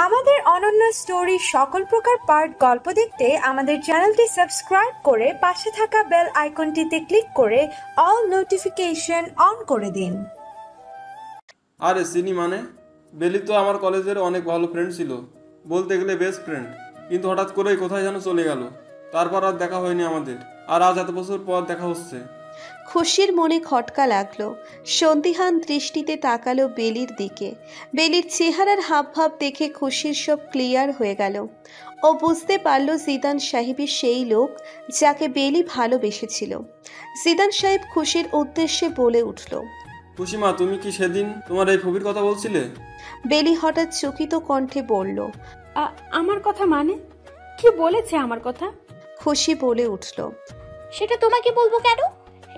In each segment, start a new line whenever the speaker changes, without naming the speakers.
আমাদের অনন্য স্টোরি সকল প্রকার পার্ট গল্প দেখতে আমাদের চ্যানেলটি সাবস্ক্রাইব করে পাশে থাকা বেল আইকনটিতে ক্লিক করে অল নোটিফিকেশন অন করে দিন।
আরে চিনি মানে বেলি তো আমার কলেজের অনেক ভালো ফ্রেন্ড ছিল, বলতে গেলে বেস্ট ফ্রেন্ড। কিন্তু হঠাৎ করেই কোথায় যেন চলে গেল, তারপর আর দেখা হয়নি আমাদের। আর আজ এত বছর পর দেখা হচ্ছে।
খুশির মনে খটকা লাগলো। সন্দিহান দৃষ্টিতে তাকালো বেলির দিকে। বেলির চেহারার হাবভাব দেখে খুশির সব ক্লিয়ার হয়ে গেল। ও বুঝতে পারল জিদান সাহেবই সেই লোক যাকে বেলি ভালোবেসেছিল। জিদান সাহেব খুশির উদ্দেশ্যে বলে উঠল,
খুশিমা, তুমি কি সেদিন তোমার এই ফবির কথা বলছিলে?
বেলি হঠাৎ চকিত কণ্ঠে বলল,
আমার কথা মানে? কি বলেছে আমার কথা?
খুশি বলে উঠল,
সেটা তোমাকে বলবো কেন?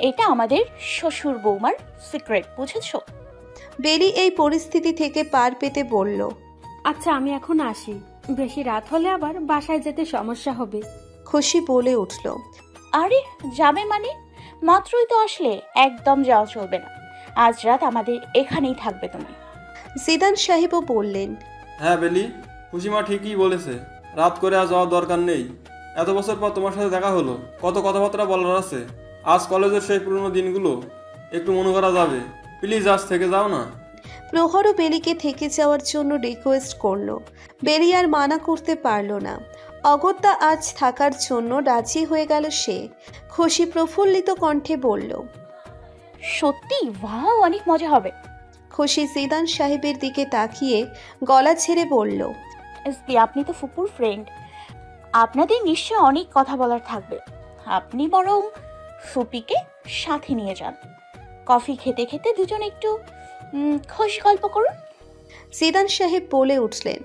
এটা আমাদের শ্বশুর বৌমার সিক্রেট, বুঝেছো?
বেলি এই পরিস্থিতি থেকে পার পেতে বলল,
আচ্ছা আমি এখন আসি, বেশি রাত হলে আবার বাসায় যেতে সমস্যা হবে।
খুশি বলে উঠল,
আরে যাবে মানে? মাত্রই তো আসলে, একদম যাওয়া চলবে না। আজ রাত আমাদের এখানেই থাকবে তুমি।
জিদান সাহেবও বললেন,
হ্যাঁ বেলি, খুশিমা ঠিকই বলেছে, রাত করে আজ যাওয়ার দরকার নেই। এত বছর পর তোমার সাথে দেখা হলো, কত কথাবার্তা বলার আছে। আজ কলেজের সেই পুরনো দিনগুলো একটু মনে করা যাবে। প্লিজ আজ থেকে যাও না।
প্রহরও বেলিকে থেকে যাওয়ার জন্য রিকোয়েস্ট করলো। বেলি আর মানা করতে পারল না। অগত্যা আজ থাকার জন্য রাজি হয়ে গেল সে। খুশি প্রফুল্লিত কণ্ঠে বলল,
সত্যি ওয়াও, অনেক মজা হবে।
খুশি জিদান সাহেবের দিকে তাকিয়ে গলা ছেড়ে বলল,
আপনি তো ফুপুর ফ্রেন্ড, আপনাদের নিশ্চয় অনেক কথা বলার থাকবে। আপনি বরং ফুপিকে সাথে নিয়ে যান। কফি খেতে খেতে দুজন একটু খুশি গল্প করুন।
জিদান সাহেব বলে উঠলেন,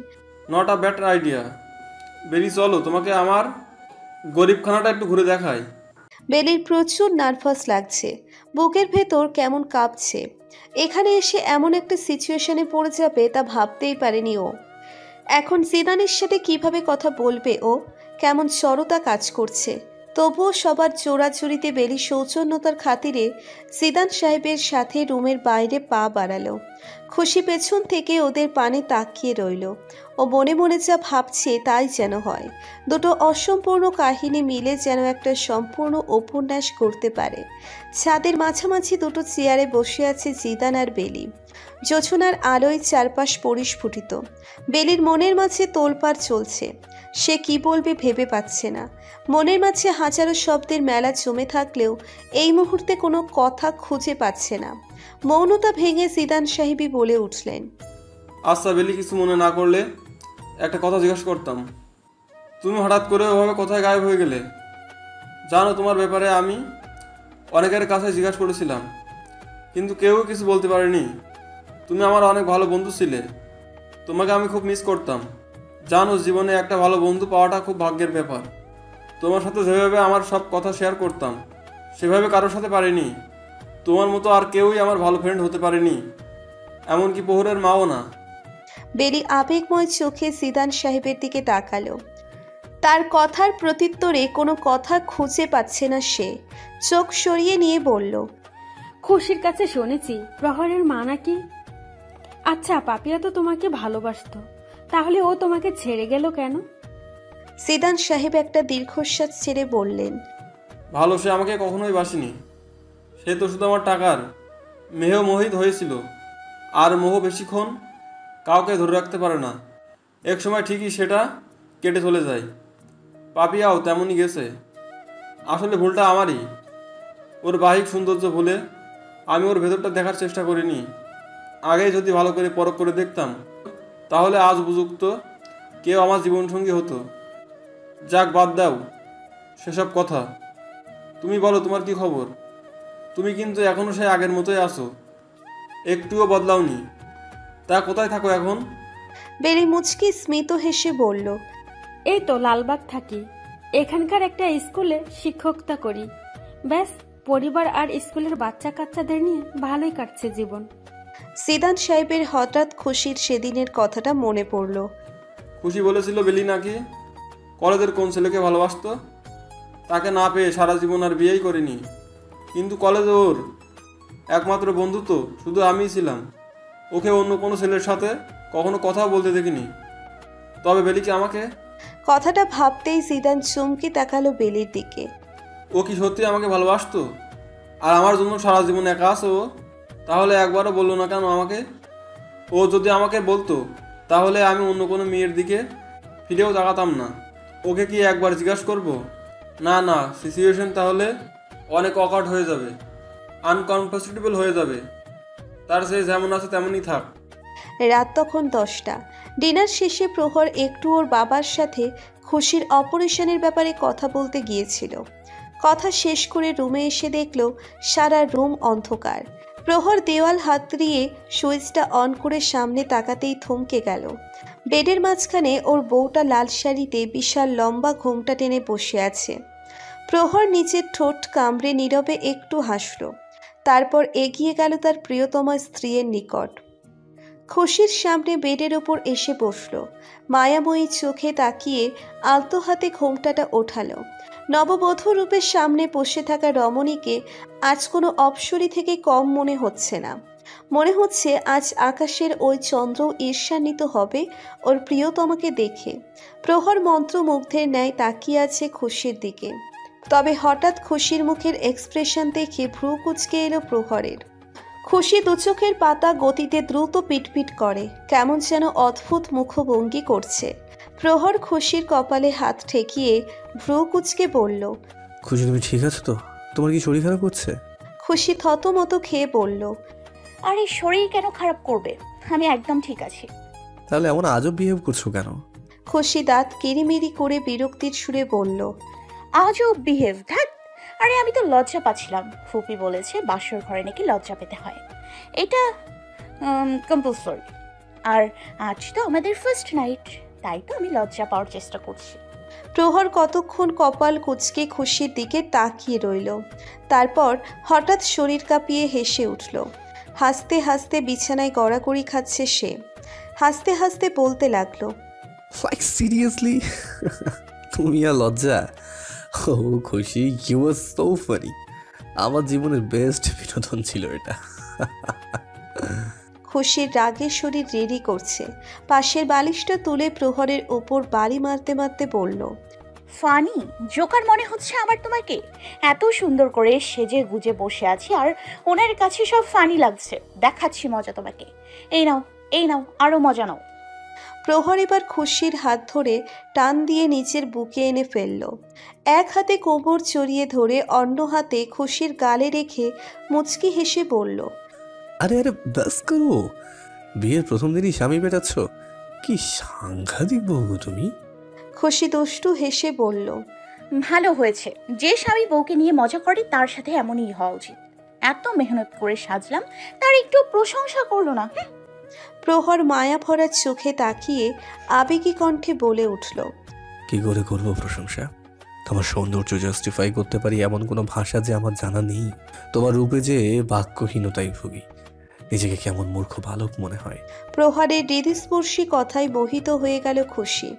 নট আ ব্যাড আইডিয়া। বেলি চলো, তোমাকে আমার গরিবখানাটা একটু ঘুরে দেখাই।
বেলির প্রচুর নার্ভাস লাগছে, বুকের ভেতর কেমন কাঁপছে। এখানে এসে এমন একটা সিচুয়েশনে পড়ে যাবে তা ভাবতেই পারেনি ও। এখন জিদানের সাথে কিভাবে কথা বলবে ও? কেমন জড়তা কাজ করছে। তবুও সবার জোড়াজুড়িতে বেলি সৌজন্যতার খাতিরে জিদান সাহেবের সাথে রুমের বাইরে পা বাড়ালো। খুশি পেছন থেকে ওদের পানে তাকিয়ে রইল। ও মনে মনে যা ভাবছে তাই যেন হয়। দুটো অসম্পূর্ণ কাহিনী মিলে যেন একটা সম্পূর্ণ উপন্যাস করতে পারে। ছাদের মাঝামাঝি দুটো চেয়ারে বসে আছে জিদান আর বেলি। জোছনার আলোয় চারপাশ পরিস্ফুটিত। বেলির মনের মাঝে তোলপাড় চলছে। সে কি বলবে ভেবে পাচ্ছে না। মনের মাঝে হাজারো শব্দের মেলা জমে থাকলেও এই মুহূর্তে কোনো কথা খুঁজে পাচ্ছে না। মৌনতা ভেঙে জিদান সাহেবই বলে উঠলেন,
আচ্ছা বেলি, কিছু মনে না করলে একটা কথা জিজ্ঞাসা করতাম। তুমি হঠাৎ করে ওভাবে কোথায় গায়েব হয়ে গেলে? জানো, তোমার ব্যাপারে আমি অনেকের কাছে জিজ্ঞাসা করেছিলাম, কিন্তু কেউ কিছু বলতে পারেনি। তুমি আমার অনেক ভালো বন্ধু ছিলে, তোমাকে আমি খুব মিস করতাম। জানো, জীবনে একটা ভালো বন্ধু পাওয়াটা খুব ভাগ্যের ব্যাপার। তোমার সাথে যেভাবে আমার সব কথা শেয়ার করতাম, সেভাবে কারোর সাথে পারিনি। তোমার মতো আর কেউই আমার ভালো ফ্রেন্ড হতে পারেনি, এমনকি প্রহরের মাও না।
বেলি আবেগময় চোখে জিদান সাহেবের দিকে তাকালো। তার কথার প্রত্যুত্তরে কোনো কথা খুঁজে পাচ্ছে না সে। চোখ সরিয়ে নিয়ে বলল,
খুশির কাছে শুনেছি প্রহরের মা নাকি। আচ্ছা, পাপিয়া তো তোমাকে ভালোবাসতো, তাহলে ও তোমাকে ছেড়ে গেল কেন?
জিদান সাহেব একটা দীর্ঘশ্বাস ছেড়ে বললেন,
ভালো সে আমাকে কখনোই বাসেনি। সে তো শুধু আমার টাকার মেহেও মোহিত হয়েছিল। আর মোহ বেশিক্ষণ কাউকে ধরে রাখতে পারে না, এক সময় ঠিকই সেটা কেটে চলে যায়। পাপিয়াও তেমনই গেছে। আসলে ভুলটা আমারই। ওর বাহ্যিক সৌন্দর্য ভুলে আমি ওর ভেতরটা দেখার চেষ্টা করিনি। আগে যদি ভালো করে পরখ করে দেখতাম, তাহলে আজ উপযুক্ত কেউ আমার জীবনসঙ্গী হতো। যাক, বাদ দাও সেসব কথা। তুমি বলো, তোমার কি খবর? তুমি কিন্তু এখনও সেই আগের মতোই আছো, একটুও বদলাওনি। তা কোথায় থাকো এখন?
বেলি মুচকি স্মিত হেসে বলল,
এই তো লালবাগ থাকি। এখানকার একটা স্কুলে শিক্ষকতা করি। ব্যাস, পরিবার আর স্কুলের বাচ্চা কাচ্চাদের নিয়ে ভালোই কাটছে জীবন।
জিদান সাহেবের হঠাৎ খুশির সেদিনের কথাটা মনে পড়ল।
খুশি বলেছিল বেলি নাকি কলেজের কোন ছেলেকে ভালোবাসতো, তাকে না পেয়ে সারা জীবন আর বিয়েই করেনি। কিন্তু কলেজে ওর একমাত্র বন্ধু তো শুধু আমিই ছিলাম। ওকে অন্য কোনো ছেলের সাথে কখনো কথাও বলতে দেখিনি। তবে বেলি কি আমাকে?
কথাটা ভাবতেই জিদান চমকে তাকালো বেলির দিকে।
ও কি সত্যি আমাকে ভালোবাসতো? আর আমার জন্য সারা জীবন একা আছে ও? তাহলে একবারও বললো না কেন আমাকে? ও যদি আমাকে বলতো তাহলে আমি অন্য কোনো মেয়ের দিকে ফিরেও তাকাতাম না। ওকে কি একবার জিজ্ঞাসা করবো? না না, সিচুয়েশন তাহলে অনেক অকওয়ার্ড হয়ে যাবে, আনকমফোর্টেবল হয়ে যাবে। তার সে যেমন আছে তেমনই থাক।
রাত তখন 10টা। ডিনার শেষে প্রহর একটু ওর বাবার সাথে খুশির অপারেশনের ব্যাপারে কথা বলতে গিয়েছিল। কথা শেষ করে রুমে এসে দেখল সারা রুম অন্ধকার। প্রহর দেওয়াল হাতড়িয়ে সুইচটা অন করে সামনে তাকাতেই থমকে গেল। বেডের মাঝখানে ওর বউটা লাল শাড়িতে বিশাল লম্বা ঘোমটা টেনে বসে আছে। প্রহর নিচের ঠোঁট কামড়ে নীরবে একটু হাসল, তারপর এগিয়ে গেল তার প্রিয়তমা স্ত্রীর নিকট। খুশির সামনে বেডের ওপর এসে বসল। মায়াময়ী চোখে তাকিয়ে আলতো হাতে ঘোমটাটা ওঠালো। নববধূ রূপের সামনে বসে থাকা রমণীকে আজ কোনো অপ্সরী থেকে কম মনে হচ্ছে না। মনে হচ্ছে আজ আকাশের ওই চন্দ্র ঈর্ষান্বিত হবে ওর প্রিয়তমাকে দেখে। প্রহর মন্ত্রমুগ্ধের ন্যায় তাকিয়ে আছে খুশির দিকে। তবে হঠাৎ খুশির মুখের এক্সপ্রেশন দেখে ভ্রু কুঁচকে এলো প্রহরের। খুশি দুচোখের পাতা গতিতে দ্রুত পিটপিট করে, কেমন যেন অদ্ভুত মুখভঙ্গি করছে। প্রহর খুশির কপালে হাত ঠেকিয়ে ভ্রু কুঁচকে বলল,
খুশি তুমি ঠিক আছো তো? তোমার কি শরীর খারাপ করছে?
খুশি থতমত খেয়ে বলল,
আরে শরীর কেন খারাপ করবে, আমি একদম ঠিক আছি।
তাহলে এমন আজব বিহেভ করছো কেন?
খুশি দাঁত কিরিমিরি করে বিরক্তির সুরে বলল,
আজও বিহেভ ধ্যাত। আরে আমি তো লজ্জা পাচ্ছিলাম, ফুপি বলেছে বাসর ঘরে নাকি লজ্জা পেতে হয়, এটা কম্পালসরি। আর আজ তো আমাদের ফার্স্ট নাইট, তাই তো আমি লজ্জা পাওয়ার চেষ্টা করছি।
প্রহর কতক্ষণ কপাল কুঁচকে খুশির দিকে তাকিয়ে রইল, তারপর হঠাৎ শরীর কাঁপিয়ে হেসে উঠল। হাসতে হাসতে বিছানায় গড়াগড়ি খাচ্ছে সে। হাসতে হাসতে বলতে লাগলো,
লাইক সিরিয়াসলি? তুমি আর লজ্জা? ও খুশি, ইউ আর সো ফানি। আমার জীবনের বেস্ট বিনোদন ছিল এটা।
খুশির রাগে শরীর রেডি করছে। পাশের বালিশটা তুলে প্রহরের ওপর বাড়ি মারতে মারতে বলল,
ফানি জোকার মনে হচ্ছে আমার তোমাকে? এত সুন্দর করে সেজে গুজে বসে আছি আর ওনার কাছে সব ফানি লাগছে। দেখাচ্ছি মজা তোমাকে, এই নাও এই নাও, আরো মজা নাও।
প্রহর এবার খুশির হাত ধরে টান দিয়ে নিচের বুকে এনে ফেলল। এক হাতে কোমর চড়িয়ে ধরে অন্য হাতে খুশির গালে রেখে মুচকি হেসে বলল,
আরে আরে ব্যাস করো, বিয়ের প্রথম দিনই স্বামী পেটাচ্ছ? কি সাংঘাতিক বউ তুমি।
খুশি দুষ্টু হেসে বলল,
ভালো হয়েছে, যে স্বামী বউকে নিয়ে মজা করে তার সাথে এমনই হওয়া উচিত। এত মেহনত করে সাজলাম, তার একটু প্রশংসা করলো না।
প্রহর মায়া ভরা চোখে তাকিয়ে আবেগী কণ্ঠে বলে উঠল,
কি করে করবো প্রশংসা? তোমার সৌন্দর্য জাস্টিফাই করতে পারি এমন কোনো ভাষা যে আমার জানা নেই। তোমার রূপে যে বাক্যহীনতায় ভুগি, নিজেকে কেমন মূর্খ বালক মনে হয়।
প্রহরের হৃদস্পর্শী কথায় মোহিত হয়ে গেল খুশি।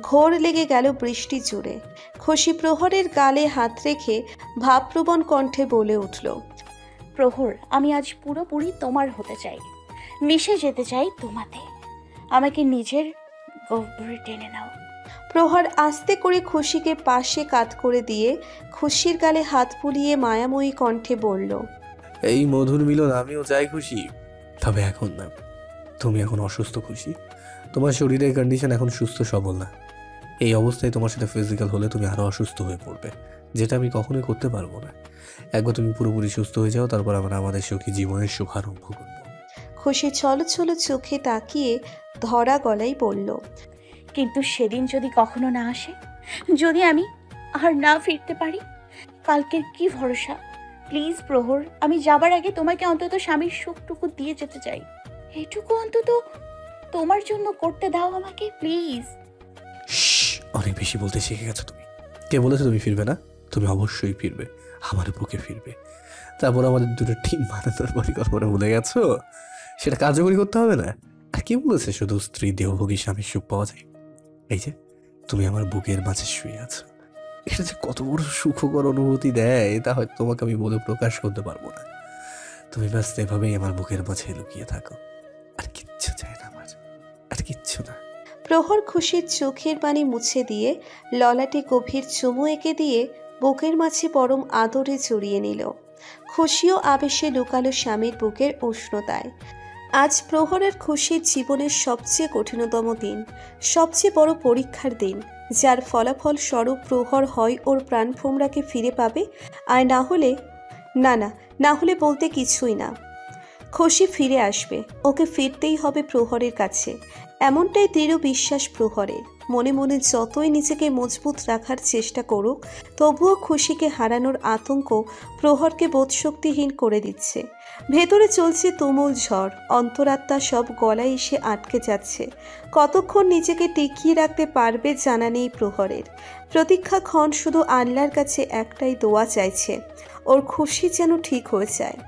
ঘোর লেগে গেল বৃষ্টি জুড়ে। খুশি প্রহরের গালে হাত রেখে ভাবপ্রবণ কণ্ঠে বলে উঠল,
প্রহর, আমি আজ পুরোপুরি তোমার হতে চাই, মিশে যেতে চাই তোমাতে। আমাকে নিজের গহ্বরে টেনে নাও।
প্রহর আস্তে করে খুশিকে পাশে কাত করে দিয়ে খুশির গালে হাত বুলিয়ে মায়াময়ী কণ্ঠে বলল,
এই মধুর মিলন আমিও চাই খুশি, তবে এখন না। তুমি এখন অসুস্থ খুশি, তোমার শরীরের কন্ডিশন এখন সুস্থ সবল না। এই অবস্থায় তোমার সাথে ফিজিক্যাল হলে তুমি আরো অসুস্থ হয়ে পড়বে, যেটা আমি কখনোই করতে পারবো না। একবার তুমি পুরোপুরি সুস্থ হয়ে যাও, তারপর আমরা আমাদের সুখী জীবনের শুভারম্ভ করবো।
খুশি ছলো ছলো চোখে তাকিয়ে ধরা গলায় বলল,
কিন্তু সেদিন যদি কখনো না আসে, যদি আমি আর না ফিরতে পারি, কালকের কি ভরসা? প্লিজ প্রহর, আমি যাবার আগে তোমাকে অন্তত স্বামীর সুখটুকু দিয়ে যেতে চাই। এটুকু অন্তত তোমার জন্য করতে দাও আমাকে, প্লিজ।
অনেক বেশি বলতে শিখে গেছো তুমি। কে বলেছে তুমি ফিরবে না? তুমি অবশ্যই ফিরবে, আমার বুকে ফিরবে। তারপর আমাদের দুটো টিম বানানোর পরিকল্পনা ভুলে গেছো? সেটা কার্যকরী করতে হবে না? আর কে বলেছে শুধু স্ত্রী দেহভোগী স্বামীর সুখ পাওয়া যায়? এই যে তুমি আমার বুকের মাঝে শুয়ে আছো, এটা যে কত বড় সুখকর অনুভূতি দেয় তা হয়তো তোমাকে আমি বলে প্রকাশ করতে পারবো না। তুমি ব্যস্ত এভাবেই আমার বুকের মাঝে লুকিয়ে থাকো, আর কিচ্ছু চাই না আমার, আর কিচ্ছু না।
প্রহর খুশির চোখের পানি মুছে দিয়ে ললাটে গভীর চুমু এঁকে দিয়ে বুকের মাঝে পরম আদরে জড়িয়ে নিল। খুশিও আবেশে লুকালো স্বামীর বুকের উষ্ণতায়। আজ প্রহরের খুশির জীবনের সবচেয়ে কঠিনতম দিন, সবচেয়ে বড় পরীক্ষার দিন, যার ফলাফল স্বরূপ প্রহর হয় ওর প্রাণভোমরাকে ফিরে পাবে, আর না হলে বলতে কিছুই না। খুশি ফিরে আসবে, ওকে ফিরতেই হবে প্রহরের কাছে, এমনটাই দৃঢ় বিশ্বাস প্রহরের। মনে মনে যতই নিজেকে মজবুত রাখার চেষ্টা করুক, তবুও খুশিকে হারানোর আতঙ্ক প্রহরকে বোধশক্তিহীন করে দিচ্ছে। ভেতরে চলছে তুমুল ঝড়, অন্তরাত্মা সব গলায় এসে আটকে যাচ্ছে। কতক্ষণ নিজেকে টিকিয়ে রাখতে পারবে জানা নেই প্রহরের। প্রতীক্ষাক্ষণ শুধু আল্লাহর কাছে একটাই দোয়া চাইছে, ওর খুশি যেন ঠিক হয়ে যায়।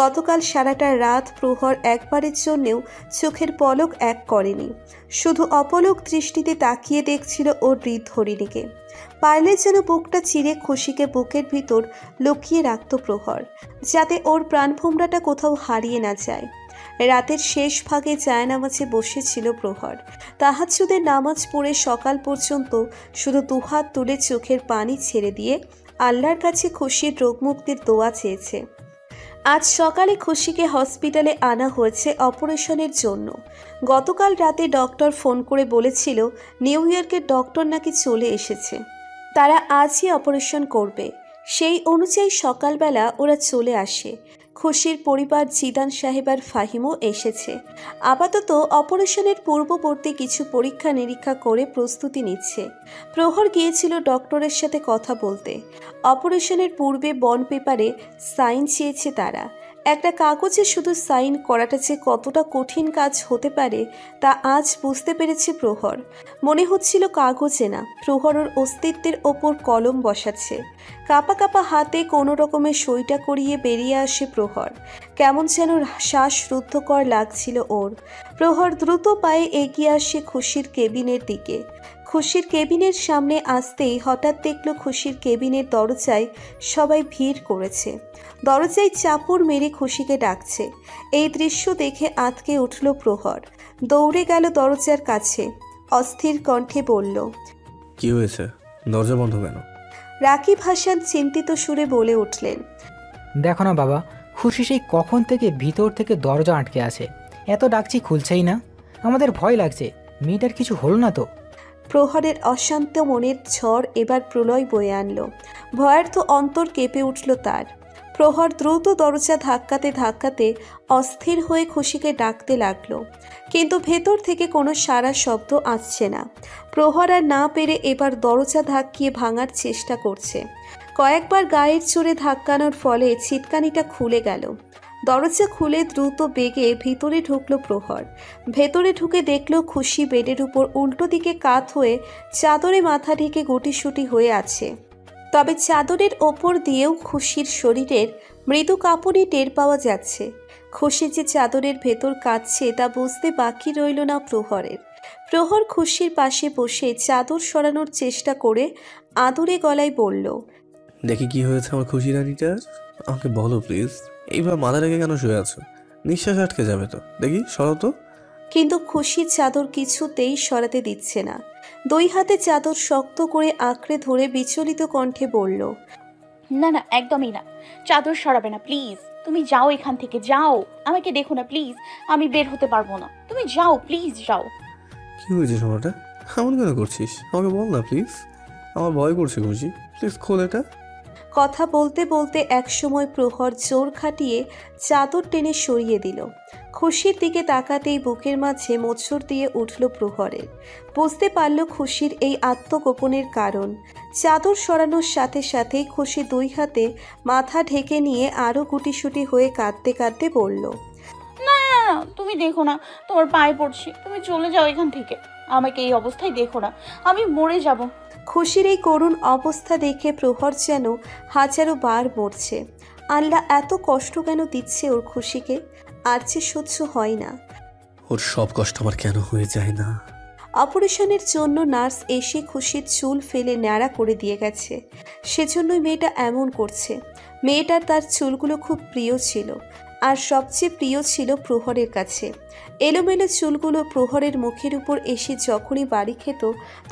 গতকাল সারাটা রাত প্রহর একবারের জন্যেও চোখের পলক এক করেনি, শুধু অপলক দৃষ্টিতে তাকিয়ে দেখছিল ওর হৃদহরিণীকে। পারলে যেন বুকটা চিরে খুশিকে বুকের ভিতর লুকিয়ে রাখত প্রহর, যাতে ওর প্রাণভোমরাটা কোথাও হারিয়ে না যায়। রাতের শেষ ভাগে জায়নামাজে বসেছিল প্রহর। তাহাজ্জুদের নামাজ পড়ে সকাল পর্যন্ত শুধু দুহাত তুলে চোখের পানি ছেড়ে দিয়ে আল্লাহর কাছে খুশির রোগমুক্তির দোয়া চেয়েছে। আজ সকালে খুশিকে হসপিটালে আনা হয়েছে অপারেশনের জন্য। গতকাল রাতে ডক্টর ফোন করে বলেছিল নিউ ইয়র্কের ডক্টর নাকি চলে এসেছে, তারা আজই অপারেশন করবে। সেই অনুযায়ী সকালবেলা ওরা চলে আসে। খুশির পরিবার জিদান সাহেব আর ফাহিমও এসেছে। আপাতত অপারেশনের পূর্ববর্তী কিছু পরীক্ষা নিরীক্ষা করে প্রস্তুতি নিচ্ছে। প্রহর গিয়েছিল ডক্টরের সাথে কথা বলতে। অপারেশনের পূর্বে বন্ড পেপারে সাইন চেয়েছে তারা। একটা কাগজে শুধু সাইন করাটা যে কতটা কঠিন কাজ হতে পারে তা আজ বুঝতে পেরেছে প্রহর। মনে হচ্ছিল কাগজে না, প্রহরের অস্তিত্বের ওপর কলম বসাচ্ছে। কাঁপা কাঁপা হাতে কোনো রকমের সইটা করিয়ে বেরিয়ে আসে প্রহর। কেমন যেন শ্বাসরুদ্ধকর লাগছিল ওর। প্রহর দ্রুত পায়ে এগিয়ে আসে খুশির কেবিনের দিকে। খুশির কেবিনের সামনে আসতেই হঠাৎ দেখল খুশির কেবিনের দরজায় সবাই ভিড় করেছে। দরজায় চাপড় মেরে খুশিকে ডাকছে। এই দৃশ্য দেখে আঁতকে উঠল প্রহর। দৌড়ে গেল দরজার কাছে, অস্থির কণ্ঠে বলল,
কি হয়েছে? দরজা বন্ধ কেন?
রাকিব হাসান চিন্তিত সুরে বলে উঠলেন,
দেখো না বাবা, খুশি সেই কখন থেকে ভিতর থেকে দরজা আটকে আছে, এত ডাকছি খুলছেই না। আমাদের ভয় লাগছে, মেয়েটার কিছু হলো না তো?
প্রহরের অশান্ত মনের ঝড় এবার প্রলয় বয়ে আনল। ভয়ার্থ অন্তর কেঁপে উঠল তার। প্রহর দ্রুত দরজা ধাক্কাতে ধাক্কাতে অস্থির হয়ে খুশিকে ডাকতে লাগলো, কিন্তু ভেতর থেকে কোনো সাড়া শব্দ আসছে না। প্রহর আর না পেরে এবার দরজা ধাক্কিয়ে ভাঙার চেষ্টা করছে। কয়েকবার গায়ের জোরে ধাক্কানোর ফলে ছিটকানিটা খুলে গেল। দরজা খুলে দ্রুত বেগে ভিতরে ঢুকলো প্রহর। ভেতরে ঢুকে দেখল খুশি বেডের উপর উল্টো দিকে কাত হয়ে চাদরে মাথা ঢেকে গুটিসুটি হয়ে আছে। তবে চাদরের ওপর দিয়েও খুশির শরীরের মৃদু কাঁপুনি টের পাওয়া যাচ্ছে। খুশি যে চাদরের ভেতর কাঁদছে তা বুঝতে বাকি রইল না প্রহরের। প্রহর খুশির পাশে বসে চাদর সরানোর চেষ্টা করে আদুরে গলায় বলল,
দেখি কি হয়েছে আমার খুশি রানীটার, আমাকে বলো প্লিজ। এইবার মাথা রেখে কেন শুয়ে আছো? নিঃশ্বাস আটকে যাবে তো, দেখি সরো তো।
কিন্তু খুশির চাদর কিছুতেই সরাতে দিচ্ছে না। দুই হাতে চাদর শক্ত করে আঁকড়ে ধরে বিচলিত কণ্ঠে বলল,
না না, একদমই না, চাদর সরাবে না প্লিজ। তুমি যাও এখান থেকে, যাও। আমাকে দেখো না প্লিজ, আমি বের হতে পারবো না। তুমি যাও প্লিজ, যাও।
কি হয়েছে সোনাটা, এমন কেন করছিস? আমাকে বল না প্লিজ, আমার ভয় করছে খুশি, প্লিজ খোল এটা।
কথা বলতে বলতে একসময় প্রহর জোর খাটিয়ে চাদর টেনে সরিয়ে দিল। খুশির দিকে তাকাতেই বুকের মাঝে মোচড় দিয়ে উঠল প্রহরের। বুঝতে পারল খুশির এই আত্মগোপনের কারণ। চাদর সরানোর সাথে সাথেই খুশি দুই হাতে মাথা ঢেকে নিয়ে আরও গুটিসুটি হয়ে কাঁদতে কাঁদতে বলল,
না না না, তুমি দেখো না, তোমার পায়ে পড়ছি, তুমি চলে যাও এখান থেকে। আমাকে এই অবস্থায় দেখো না, আমি মরে যাব।
খুশির এই করুণ অবস্থা দেখে প্রহর যেন হাজারো বার মরছে। আল্লাহ এত কষ্ট কেন দিচ্ছে ওর খুশিকে? আর যে সহ্য হয় না।
ওর সব কষ্ট আমার কেন হয়ে যায় না?
অপারেশনের জন্য নার্স এসে খুশির চুল ফেলে ন্যাড়া করে দিয়ে গেছে। সেজন্যই মেয়েটা এমন করছে। মেয়েটার তার চুলগুলো খুব প্রিয় ছিল, আর সবচেয়ে প্রিয় ছিল প্রহরের কাছে। এলোমেলো চুলগুলো প্রহরের মুখের উপর এসে যখনই বাড়ি খেত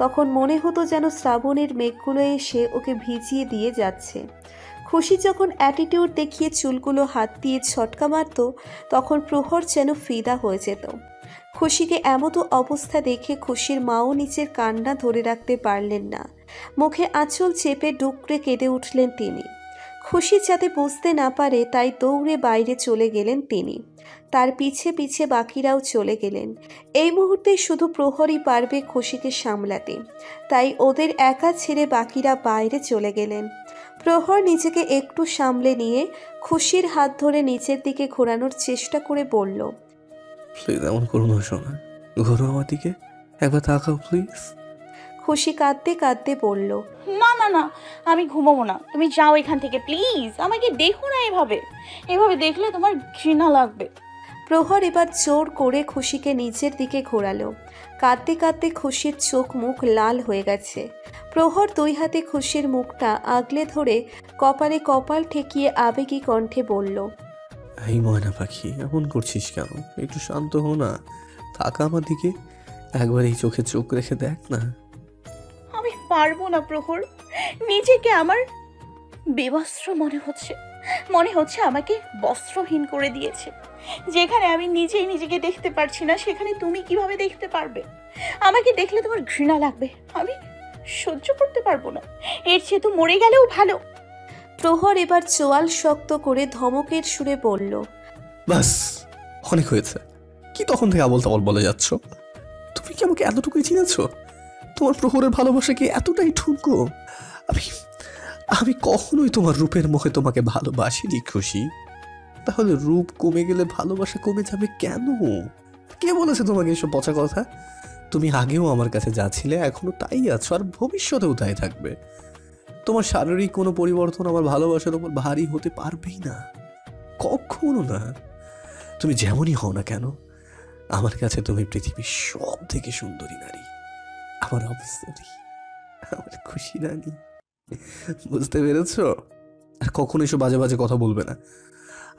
তখন মনে হতো যেন শ্রাবণের মেঘগুলো এসে ওকে ভিজিয়ে দিয়ে যাচ্ছে। খুশি যখন অ্যাটিটিউড দেখিয়ে চুলগুলো হাত দিয়ে ছটকা মারত তখন প্রহর যেন ফিদা হয়ে যেত। খুশিকে এমতো অবস্থা দেখে খুশির মাও নিচের কান্না ধরে রাখতে পারলেন না। মুখে আঁচল চেপে ডুকরে কেঁদে উঠলেন তিনি। খুশি যাতে বুঝতে না পারে তাই দৌড়ে বাইরে চলে গেলেন তিনি। তার পিছে পিছে বাকিরাও চলে গেলেন। এই মুহূর্তে শুধু প্রহরই পারবে খুশিকে সামলাতে, তাই ওদের একা ছেড়ে বাকিরা বাইরে চলে গেলেন। প্রহর নিজেকে একটু সামলে নিয়ে খুশির হাত ধরে নিচের দিকে ঘোরানোর চেষ্টা করে বলল,
প্লিজ এমন করো না সোনা, ঘোরো আমার দিকে, একবার তাকাও প্লিজ।
খুশি কাঁদতে কাঁদতে বলল,
না না না, আমি ঘুমাবো না, তুমি যাও এখান থেকে প্লিজ। আমাকে দেখো না এভাবে, এভাবে দেখলে তোমার ঘৃণা লাগবে।
প্রহর এবার জোর করে খুশিকে নিচের দিকে ঘোরালো। কাঁদতে কাঁদতে খুশির চোখ মুখ লাল হয়ে গেছে। প্রহর দুই হাতে খুশির মুখটা আগলে ধরে কপালে কপাল ঠেকিয়ে আবেগী কণ্ঠে বলল,
এই ময়না পাখি, এমন করছিস কেন? একটু শান্ত হো না, তাকা আমার দিকে, একবার এই চোখে চোখ রেখে দেখ না।
আমি পারবো না প্রহর, নিজেকে আমার বেবস্ত্র মনে হচ্ছে। মনে হচ্ছে আমাকে বস্ত্রহীন করে দিয়েছে। যেখানে আমি নিজেই নিজেকে দেখতে পারছি না সেখানে তুমি কিভাবে দেখতে পারবে? আমাকে দেখলে তোমার ঘৃণা লাগবে, আমি সহ্য করতে পারবো না। এর চেয়ে তো মরে গেলেও ভালো।
প্রহর এবার চোয়াল শক্ত করে ধমকের সুরে বলল,
বাস, অনেক হয়েছে। কি তখন থেকে আবল তাবল বলে যাচ্ছ? তুমি কি আমাকে এতটুকুই চিনেছ? তোমার প্রহরের ভালোবাসা কি এতটাই ঠুনকো? আমি কখনোই তোমার রূপের মুখে তোমাকে ভালোবাসিনি খুশি। তাহলে রূপ কমে গেলে ভালোবাসা কমে যাবে কেন? কে বলেছে তোমাকে এসব পচা কথা? তুমি আগেও আমার কাছে যা ছিলে এখনো তাই আছো, আর ভবিষ্যতেও তাই থাকবে। তোমার শারীরিক কোনো পরিবর্তন আমার ভালোবাসার উপর ভারী হতে পারবেই না, কখনো না। তুমি যেমনই হও না কেন, আমার কাছে তুমি পৃথিবীর সব থেকে সুন্দরী নারী, আমার অবস্থরী, আমার খুশি রানী। বুঝতে পেরেছ? আর কখনো এসব বাজে বাজে কথা বলবে না।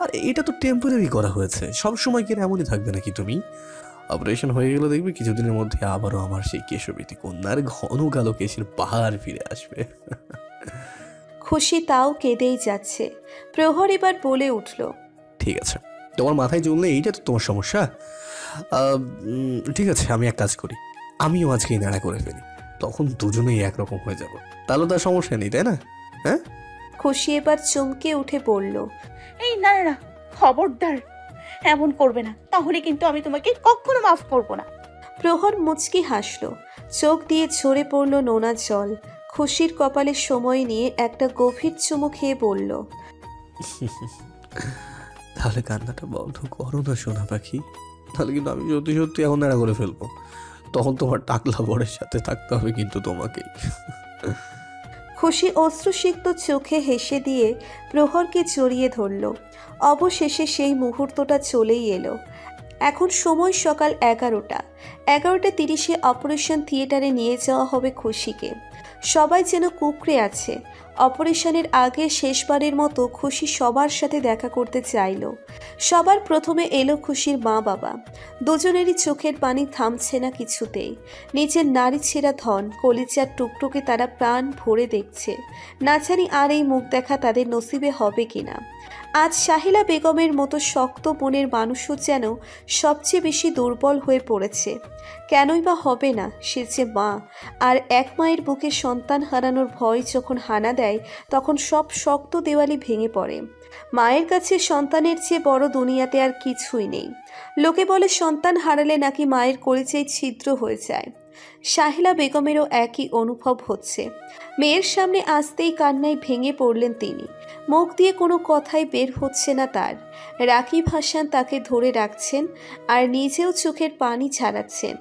আর এটা তো টেম্পোরারি করা হয়েছে, সবসময় কি এমনই থাকবে নাকি তুমি? অপারেশন হয়ে গেলে দেখবে কিছুদিনের মধ্যে আবারও আমার সেই কেশবতী কন্যার ঘন কালো কেশের পাহাড় ফিরে আসবে।
খুশি তাও কেঁদেই যাচ্ছে। প্রহর এবার বলে উঠল,
ঠিক আছে, তোমার মাথায় চললে এইটা তো তোমার সমস্যা। ঠিক আছে, আমি এক কাজ করি, আমিও আজকেই নাড়া করে ফেলি, তখন দুজনেই একরকম হয়ে যাব, তাহলে তার সমস্যা নেই, তাই না? হ্যাঁ?
খুশি এবার চমকে উঠে বলল,
এই না না না, খবরদার এমন করবে না, তাহলে কিন্তু আমি তোমাকে কখনো মাফ করবো না।
প্রহর মুচকি হাসল। চোখ দিয়ে ঝরে পড়ল নোনা জল। খুশির কপালে সময় নিয়ে একটা গভীর চুমু খেয়ে বলল,
তাহলে কান্নাটা বন্ধ করো না সোনা পাখি, তাহলে কিন্তু আমি সত্যি সত্যি এখন নাড়া করে ফেলবো। তখন তোমার টাকলা বরের সাথে থাকতে হবে কিন্তু তোমাকেই।
খুশি অশ্রুসিক্ত চোখে হেসে দিয়ে প্রহরকে জড়িয়ে ধরল। অবশেষে সেই মুহূর্তটা চলেই এলো। এখন সময় সকাল 11টা। 11:30 অপারেশন থিয়েটারে নিয়ে যাওয়া হবে খুশিকে। সবাই যেন কুঁকড়ে আছে। অপারেশনের আগে শেষবারের মতো খুশি সবার সাথে দেখা করতে চাইল। সবার প্রথমে এলো খুশির মা বাবা। দুজনেরই চোখের পানি থামছে না কিছুতেই। নিজের নারী ছেঁড়া ধন কলিজার টুকটোকে তারা প্রাণ ভরে দেখছে। না জানি আর এই মুখ দেখা তাদের নসিবে হবে কিনা। আজ শাহিলা বেগমের মতো শক্ত মনের মানুষও যেন সবচেয়ে বেশি দুর্বল হয়ে পড়েছে। কেনই বা হবে না, সে যে মা। আর এক মায়ের বুকে সন্তান হারানোর ভয় যখন হানা দেয় তখন সব শক্ত দেওয়ালি ভেঙে পড়ে। মায়ের কাছে সন্তানের চেয়ে বড় দুনিয়াতে আর কিছুই নেই। লোকে বলে সন্তান হারালে নাকি মায়ের কলিজায় ছিদ্র হয়ে যায়। শাহিলা বেগমেরও একই অনুভব হচ্ছে। মেয়ের সামনে আসতেই কান্নায় ভেঙে পড়লেন তিনি। মুখ দিয়ে কোনো কথাই বের হচ্ছে না তার। রাকিব হাসান তাকে ধরে রাখছেন আর নিজেও চোখের পানি ছাড়াচ্ছেন।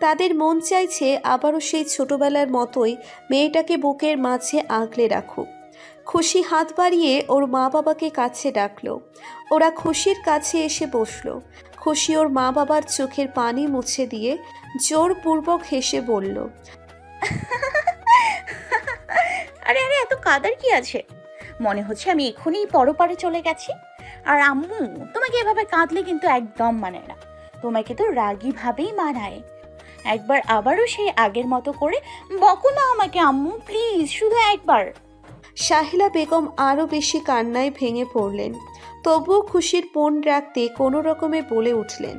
তাদের মন চাইছে আবারও সেই ছোটবেলার মতোই মেয়েটাকে বুকের মাঝে আগলে রাখুক। খুশি হাত বাড়িয়ে ওর মা বাবাকে কাছে ডাকলো। ওরা খুশির কাছে এসে বসলো। খুশি ওর মা বাবার চোখের পানি মুছে দিয়ে জোরপূর্বক হেসে বলল,
আরে আরে, এত কাদার কি আছে? মনে হচ্ছে আমি এখনই পরপারে চলে গেছি। আর আম্মু, তোমাকে এভাবে কাঁদলে কিন্তু একদম মানে না। তোমাকে তো রাগী ভাবেই মানায়। একবার আবারও সেই আগের মতো করে বকো না আমাকে আম্মু, প্লিজ, শুধু একবার।
সাহিলা বেগম আরও বেশি কান্নায় ভেঙে পড়লেন। তবুও খুশির মন রাখতে কোনো রকমে বলে উঠলেন,